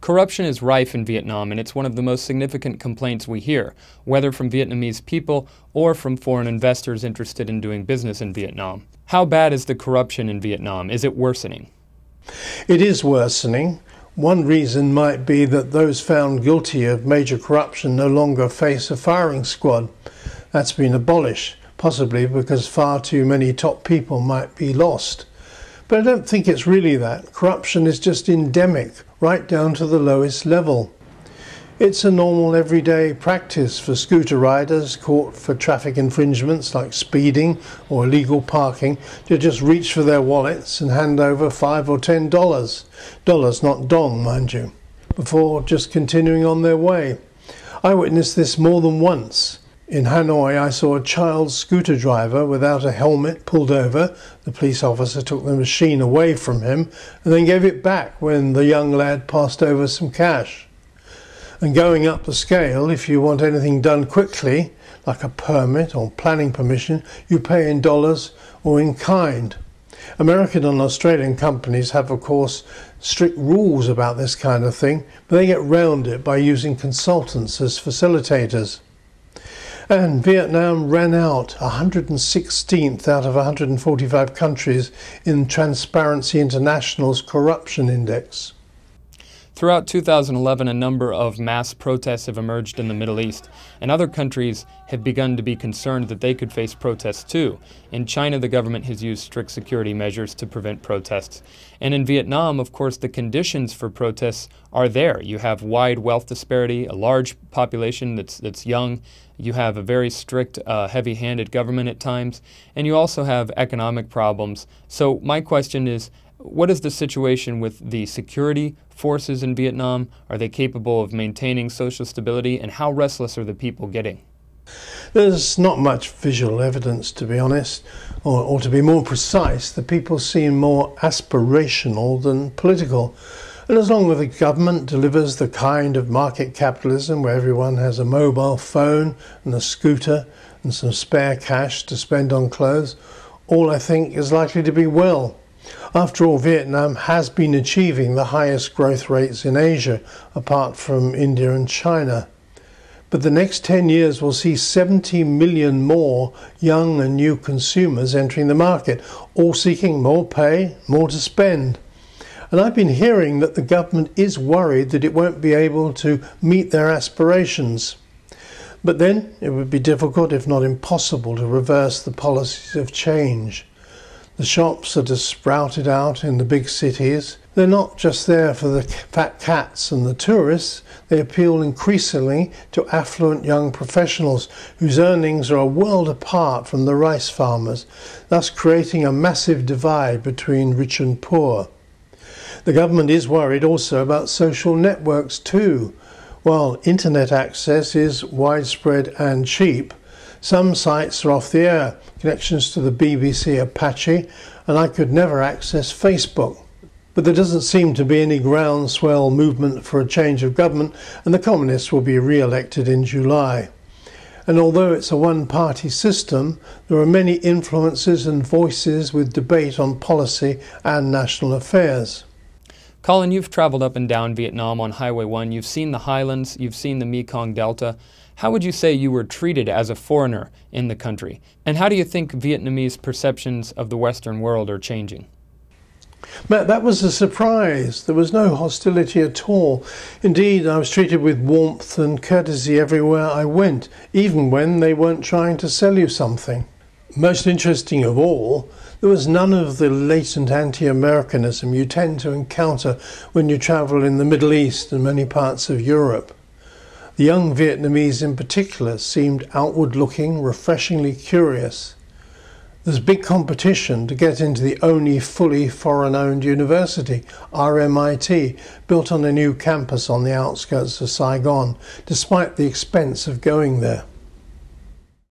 Corruption is rife in Vietnam, and it's one of the most significant complaints we hear, whether from Vietnamese people or from foreign investors interested in doing business in Vietnam. How bad is the corruption in Vietnam? Is it worsening? It is worsening. One reason might be that those found guilty of major corruption no longer face a firing squad. That's been abolished, possibly because far too many top people might be lost. But I don't think it's really that. Corruption is just endemic, right down to the lowest level. It's a normal everyday practice for scooter riders caught for traffic infringements like speeding or illegal parking to just reach for their wallets and hand over $5 or $10, dollars not dong mind you, before just continuing on their way. I witnessed this more than once. In Hanoi, I saw a child scooter driver without a helmet pulled over. The police officer took the machine away from him and then gave it back when the young lad passed over some cash. And going up the scale, if you want anything done quickly, like a permit or planning permission, you pay in dollars or in kind. American and Australian companies have, of course, strict rules about this kind of thing, but they get round it by using consultants as facilitators. And Vietnam ran out 116th out of 145 countries in Transparency International's corruption index. Throughout 2011, a number of mass protests have emerged in the Middle East, and other countries have begun to be concerned that they could face protests too. In China, the government has used strict security measures to prevent protests. And in Vietnam, of course, the conditions for protests are there. You have wide wealth disparity, a large population that's young. You have a very strict, heavy-handed government at times, and you also have economic problems. So my question is, what is the situation with the security forces in Vietnam? Are they capable of maintaining social stability, and how restless are the people getting? There's not much visual evidence, to be honest, or to be more precise, the people seem more aspirational than political. And as long as the government delivers the kind of market capitalism where everyone has a mobile phone and a scooter and some spare cash to spend on clothes, all I think is likely to be well. After all, Vietnam has been achieving the highest growth rates in Asia, apart from India and China. But the next 10 years will see 70 million more young and new consumers entering the market, all seeking more pay, more to spend. And I've been hearing that the government is worried that it won't be able to meet their aspirations. But then it would be difficult, if not impossible, to reverse the policies of change. The shops that are sprouted out in the big cities, they're not just there for the fat cats and the tourists. They appeal increasingly to affluent young professionals whose earnings are a world apart from the rice farmers, thus creating a massive divide between rich and poor. The government is worried also about social networks too. While internet access is widespread and cheap, some sites are off the air, connections to the BBC are patchy, and I could never access Facebook. But there doesn't seem to be any groundswell movement for a change of government, and the communists will be re-elected in July. And although it's a one-party system, there are many influences and voices with debate on policy and national affairs. Colin, you've traveled up and down Vietnam on Highway 1. You've seen the highlands, you've seen the Mekong Delta. How would you say you were treated as a foreigner in the country? And how do you think Vietnamese perceptions of the Western world are changing? Matt, that was a surprise. There was no hostility at all. Indeed, I was treated with warmth and courtesy everywhere I went, even when they weren't trying to sell you something. Most interesting of all, there was none of the latent anti-Americanism you tend to encounter when you travel in the Middle East and many parts of Europe. The young Vietnamese in particular seemed outward-looking, refreshingly curious. There's big competition to get into the only fully foreign-owned university, RMIT, built on a new campus on the outskirts of Saigon, despite the expense of going there.